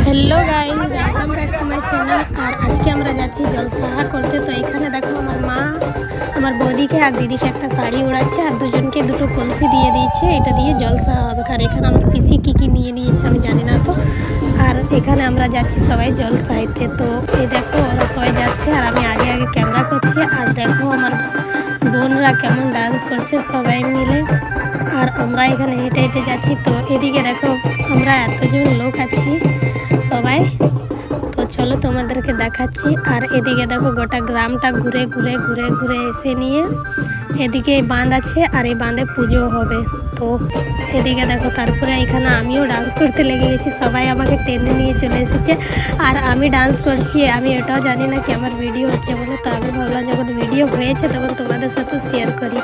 Hello guys, welcome back to my channel. আর আজকে আমরা যাচ্ছি জলসাহা করতে। তো এখানে দেখো আমার মা আমার বৌদিকে আর দিদিকে একটা শাড়ি ওড়াচ্ছে আর দুজনকে দুটো কলসি দিয়ে দিয়েছে। এটা দিয়ে জলসাহা হবে। আর এখানে আমার পিসি কী নিয়ে নিয়েছে আমি জানি না। তো আর এখানে আমরা যাচ্ছি সবাই জলসাইতে। তো এই দেখো ওরা সবাই যাচ্ছে আর আমি আগে আগে ক্যামেরা করছি। আর দেখো আমার বোনরা কেমন ডান্স করছে সবাই মিলে। আর আমরা এখানে হেঁটে হেঁটে যাচ্ছি। তো এদিকে দেখো আমরা এতজন লোক আছি সবাই। তো চলো তোমাদেরকে দেখাচ্ছি। আর এদিকে দেখো গোটা গ্রামটা ঘুরে ঘুরে ঘুরে ঘুরে এসে নিয়ে এদিকে বাঁধ আছে আর এই বাঁধে পুজো হবে। তো এদিকে দেখো তারপরে এখানে আমিও ডান্স করতে লেগে গেছি। সবাই আমাকে টেনে নিয়ে চলে এসেছে আর আমি ডান্স করছি। আমি এটাও জানি না কি আমার ভিডিও হচ্ছে বলে। তো আমি ভাবলাম যখন ভিডিও হয়েছে তখন তোমাদের সাথে শেয়ার করি।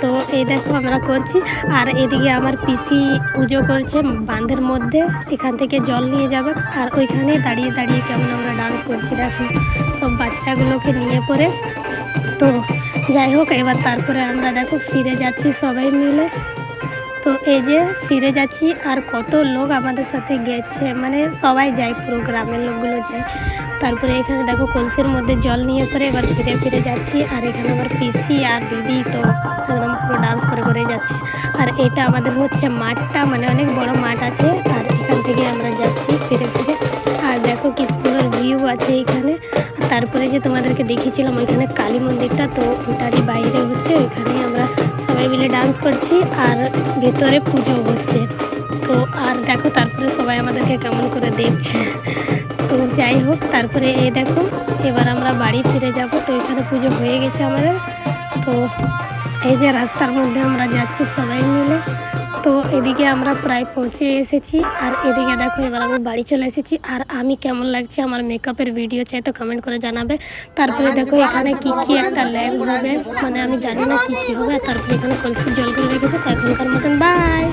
তো এই দেখো আমরা করছি। আর এদিকে আমার পিসি পুজো করছে বাঁধের মধ্যে। এখান থেকে জল নিয়ে যাবে আর ওইখানে দাঁড়িয়ে দাঁড়িয়ে কেমন আমরা ডান্স করছি দেখো সব বাচ্চাগুলোকে নিয়ে পড়ে। তো যাই হোক এবার তারপরে আমরা দেখো ফিরে যাচ্ছি সবাই মিলে। তো এই যে ফিরে যাচ্ছি আর কত লোক আমাদের সাথে গেছে, মানে সবাই যায়, পুরো গ্রামের লোকগুলো যায়। তারপরে এখানে দেখো কলসির মধ্যে জল নিয়ে পরে এবার ফিরে ফিরে যাচ্ছি। আর এখানে আমার পিসি আর দিদি তো একদম পুরো ডান্স করে করে যাচ্ছে। আর এটা আমাদের হচ্ছে মাঠটা, মানে অনেক বড় মাঠ আছে। আর এখান থেকে আমরা যাচ্ছি ফিরে ফিরে। আর দেখো কি সুন্দর ভিউ আছে এখানে। তারপরে যে তোমাদেরকে দেখিয়েছিলাম ওইখানে কালী মন্দিরটা, তো ওটারই বাইরে হচ্ছে, ওইখানে আমরা সবাই মিলে ডান্স করছি আর ভেতরে পুজো হচ্ছে। তো আর দেখো তারপরে সবাই আমাদেরকে কেমন করে দেখছে। তো যাই হোক তারপরে এই দেখো এবার আমরা বাড়ি ফিরে যাব। তো এখানে পুজো হয়ে গেছে আমাদের। তো এই যে রাস্তার মধ্যে আমরা যাচ্ছি সবাই মিলে। তো এদিকে আমরা প্রায় পৌঁছে এসেছি। আর এদিকে দেখো এবার আমি বাড়ি চলে এসেছি। আর আমি কেমন লাগছে আমার মেকআপের ভিডিও চাই তো কমেন্ট করে জানাবে। তারপরে দেখো এখানে কি একটা ল্যাম্প হবে, মানে আমি জানি না কি হবে। তারপরে এখানে কলসির জলগুলো রেখেছে। তো এখনকার মতন বাই।